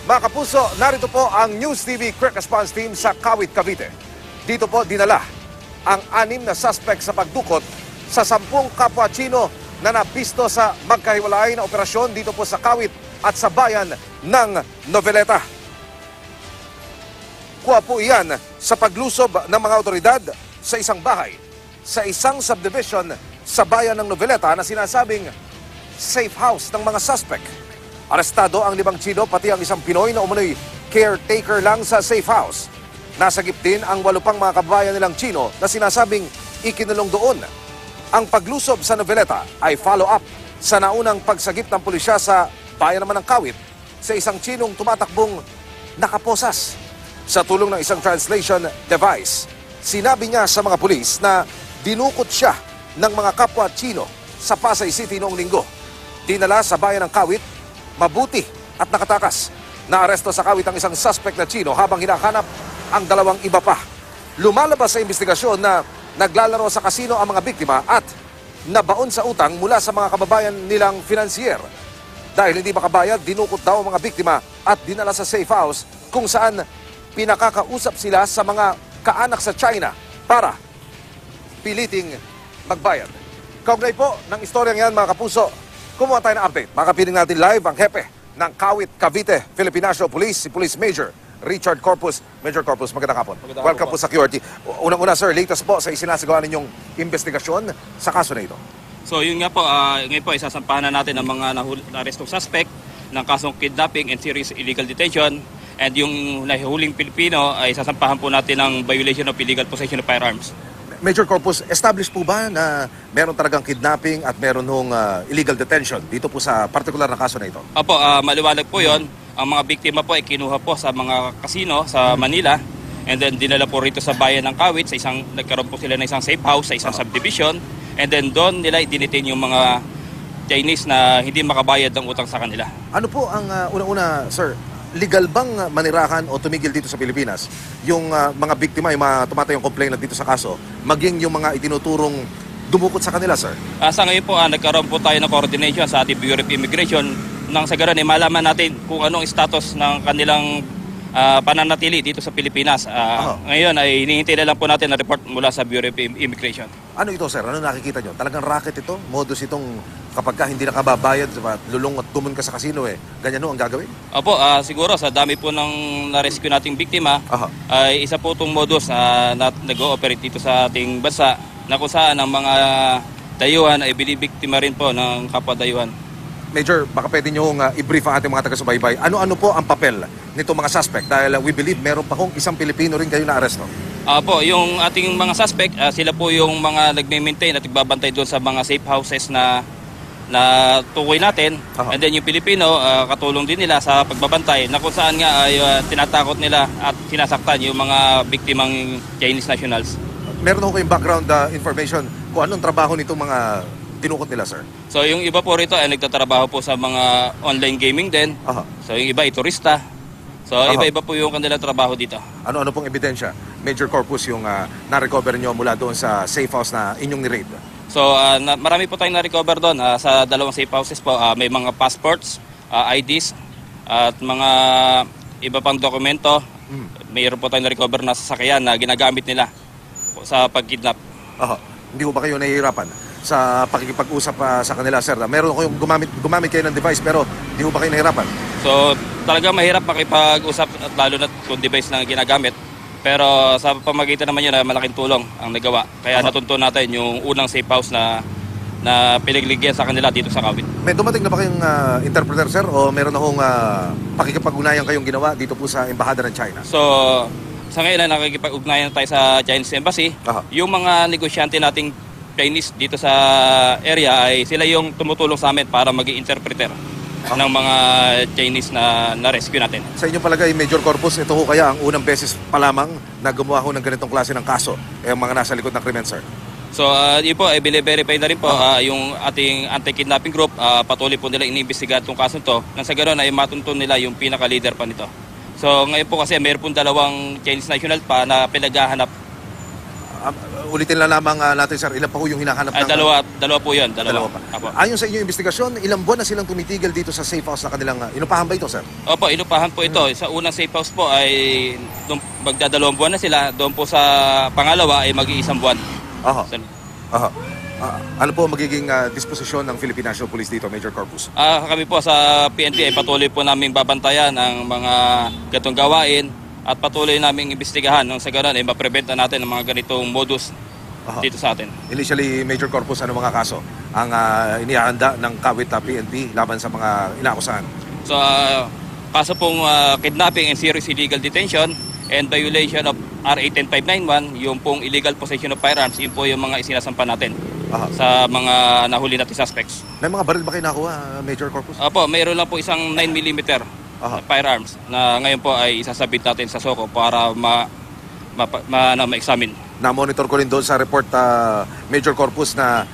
Mga kapuso, narito po ang News TV Quick Response Team sa Kawit, Cavite. Dito po dinala ang 6 na suspect sa pagdukot sa 10 kapwa Chino na napisto sa magkahiwalay na operasyon dito po sa Kawit at sa bayan ng Noveleta. Kuha po iyan sa paglusob ng mga otoridad sa isang bahay, sa isang subdivision sa bayan ng Noveleta na sinasabing safe house ng mga suspect. Arestado ang 5 Chino pati ang isang Pinoy na umano'y caretaker lang sa safe house. Nasagip din ang 8 pang mga kabayan nilang Chino na sinasabing ikinulong doon. Ang paglusob sa Noveleta ay follow-up sa naunang pagsagip ng pulisya sa bayan naman ng Kawit sa isang Chinong tumatakbong nakaposas. Sa tulong ng isang translation device, sinabi niya sa mga pulis na dinukot siya ng mga kapwa Chino sa Pasay City noong linggo. Dinala sa bayan ng Kawit, mabuti at nakatakas. Naaresto sa Kawit ang isang suspect na Chino habang hinahanap ang 2 iba pa. Lumalabas sa investigasyon na naglalaro sa kasino ang mga biktima at nabaon sa utang mula sa mga kababayan nilang financier. Dahil hindi makabayad, dinukot daw ang mga biktima at dinala sa safe house kung saan pinakakausap sila sa mga kaanak sa China para piliting magbayad. Kaugnay po ng istoryang yan, mga kapuso, kumuha tayo ng update. Makapiling natin live ang hepe ng Kawit, Cavite, Philippine National Police, si Police Major Richard Corpus. Major Corpus, magandang hapon. Welcome po sa QRT. Unang-una, sir, latest po sa isinasagawa ninyong investigasyon sa kaso na ito. So yun nga po, ngayon po isasampahan na natin ang mga na-arrestong suspect ng kasong kidnapping and serious illegal detention. And yung nahuling Pilipino ay sasampahan po natin ng violation of illegal possession of firearms. Major Corpus, established po ba na meron talagang kidnapping at meron hong illegal detention dito po sa particular na kaso na ito? Opo, maliwanag po yon. Ang mga biktima po ay kinuha po sa mga kasino sa Manila and then dinala po rito sa bayan ng Kawit. Nagkaroon po sila ng isang safe house sa isang subdivision and then doon nila i-detain yung mga Chinese na hindi makabayad ng utang sa kanila. Ano po ang una-una, sir? Legal bang manirahan o tumigil dito sa Pilipinas yung mga biktima, yung mga tumatayong complainant dito sa kaso, maging yung mga itinuturong dumukot sa kanila, sir? Sa ngayon po, nagkaroon po tayo ng coordination sa ating Bureau of Immigration nang sa ganoon ay malaman natin kung anong status ng kanilang pananatili dito sa Pilipinas. Ngayon ay hinihintay na lang po natin na report mula sa Bureau of Immigration. Ano ito, sir? Ano nakikita nyo? Talagang racket ito? Modus itong kapag ka hindi nakababayad, lulong at tumon ka sa kasino ganyan ang gagawin? Opo, siguro sa dami po ng na-rescue nating biktima, ay isa po itong modus na nag-ooperate dito sa ating bansa na kung saan ang mga dayuhan ay binibiktima rin po ng kapwa dayuhan. Major, baka pwede nyo i-brief ang ating mga taga-subaybay. Ano-ano po ang papel nito mga suspect? Dahil we believe meron pa kong isang Pilipino rin kayo na aresto. Po, yung ating mga suspect, sila po yung mga nagme-maintain at nagbabantay doon sa mga safe houses na tukoy natin. And then yung Pilipino, katulong din nila sa pagbabantay na kung saan nga ay tinatakot nila at sinasaktan yung mga biktimang Chinese nationals. Meron ho kayong background information kung anong trabaho nitong mga tinukot nila, sir? So yung iba po rito ay nagtatrabaho po sa mga online gaming din. So yung iba ay turista. So iba-iba po yung kanilang trabaho dito. Ano pong ebidensya, Major Corpus, yung na-recover nyo mula doon sa safe house na inyong ni-raid? So marami po tayong na-recover doon sa 2 safe houses po. May mga passports, IDs at mga iba pang dokumento. Mayroon po tayong na-recover na sasakyan na ginagamit nila sa pag-kidnap. Hindi po ba kayo nahihirapan sa pakikipag-usap sa kanila, sir? Meron ko yung gumamit kayo ng device pero hindi po ba kayo nahihirapan? So talaga mahirap makipag-usap at lalo na kung device na ginagamit. Pero sa pamagitan naman yun, malaking tulong ang nagawa. Kaya natuntun natin yung unang safe house na pinagligyan sa kanila dito sa Kawit. May dumating na ba kayong interpreter, sir? O meron na kong pakikipag-ugnayan kayong ginawa dito po sa Embahada ng China? So sa ngayon na nakikipag-ugnayan tayo sa Chinese Embassy. Yung mga negosyante nating Chinese dito sa area ay sila yung tumutulong sa amin para maging interpreter ng mga Chinese na rescue natin. Sa inyo palagay, Major Corpus, ito ho kaya ang unang beses pa lamang na gumawa ho ng ganitong klase ng kaso ang mga nasa likod ng krimen, sir? So yun po, bine-verify na rin po yung ating anti-kidnapping group. Patuloy po nila iniimbestigahan itong kaso to. Nang sa ganoon ay matuntun nila yung pinaka-leader pa nito. So ngayon po kasi mayroon pong 2 Chinese national pa na pinaghahanap. Ulitin lang lamang natin, sir, ilan pa ho yung hinahanap ng... Dalawa po yun. Dalawa pa. Apo. Ayon sa inyong investigasyon, ilang buwan na silang tumitigil dito sa safe house na kanilang... inupahan ba ito, sir? Opo, inupahan po ito. Sa unang safe house po ay magdadalawang buwan na sila. Doon po sa pangalawa ay mag-iisang buwan. Aha. So, Aha. Ano po magiging disposisyon ng Philippine National Police dito, Major Corpus? kami po sa PNP ay patuloy po namin babantayan ang mga gatong gawain at patuloy naming imbestigahan nung sa ganoon ay mapreventa natin ang mga ganitong modus dito sa atin. Initially, Major Corpus, ano mga kaso ang inihahanda ng Kawit PNP laban sa mga inaakusahan? So, kaso pong kidnapping and serious illegal detention and violation of RA 10591, yung pong illegal possession of firearms, yun po yung mga isinasampa natin sa mga nahuli natin suspects. May mga baril ba kayo nakuha, Major Corpus? Opo, mayroon lang po isang 9mm firearms na ngayon po ay isasabit natin sa SOCO para ma-examine. Na-monitor ko rin doon sa report, Major Corpus, na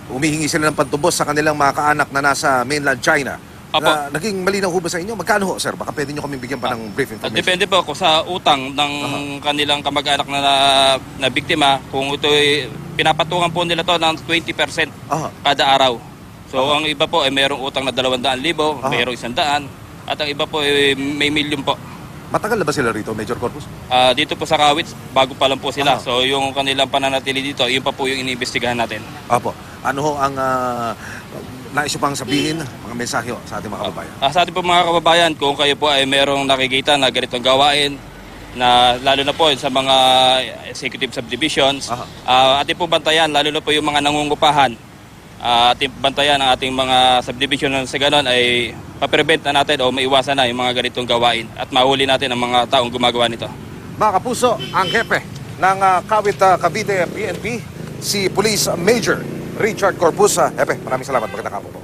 umihingi sila ng pantubos sa kanilang mga kaanak na nasa mainland China. Apo. Na, naging malinaw ho ba sa inyo? Magkano ho, sir? Baka pwede nyo kami bigyan pa ng brief information. Depende po ako sa utang ng kanilang kamag-anak na biktima. Kung ito'y pinapatungan po nila to ng 20% kada araw. So ang iba po ay mayroong utang na 200,000, mayroong 100, at ang iba po ay may milyon po. Matagal na ba sila rito, Major Corpus? Dito po sa Kawit, bago pa lang po sila. So yung kanilang pananatili dito, yun pa po yung iniimbestigahan natin. Apo. Ano ho ang nais nyo pang sabihin, mga mensahe ho sa ating mga kababayan? Sa ating po mga kababayan, kung kayo po ay merong nakikita na ganitong gawain, na lalo na po sa mga executive subdivisions, ating po bantayan, lalo na po yung mga nangungupahan, ating bantayan ang ating mga subdivision na sa ganon ay paprevent na natin o maiwasan na yung mga ganitong gawain at mahuli natin ang mga taong gumagawa nito. Mga kapuso, ang hepe ng Kawit Cavite PNP, si Police Major Richard Corpus. Hepe, maraming salamat. Magandang hapon po.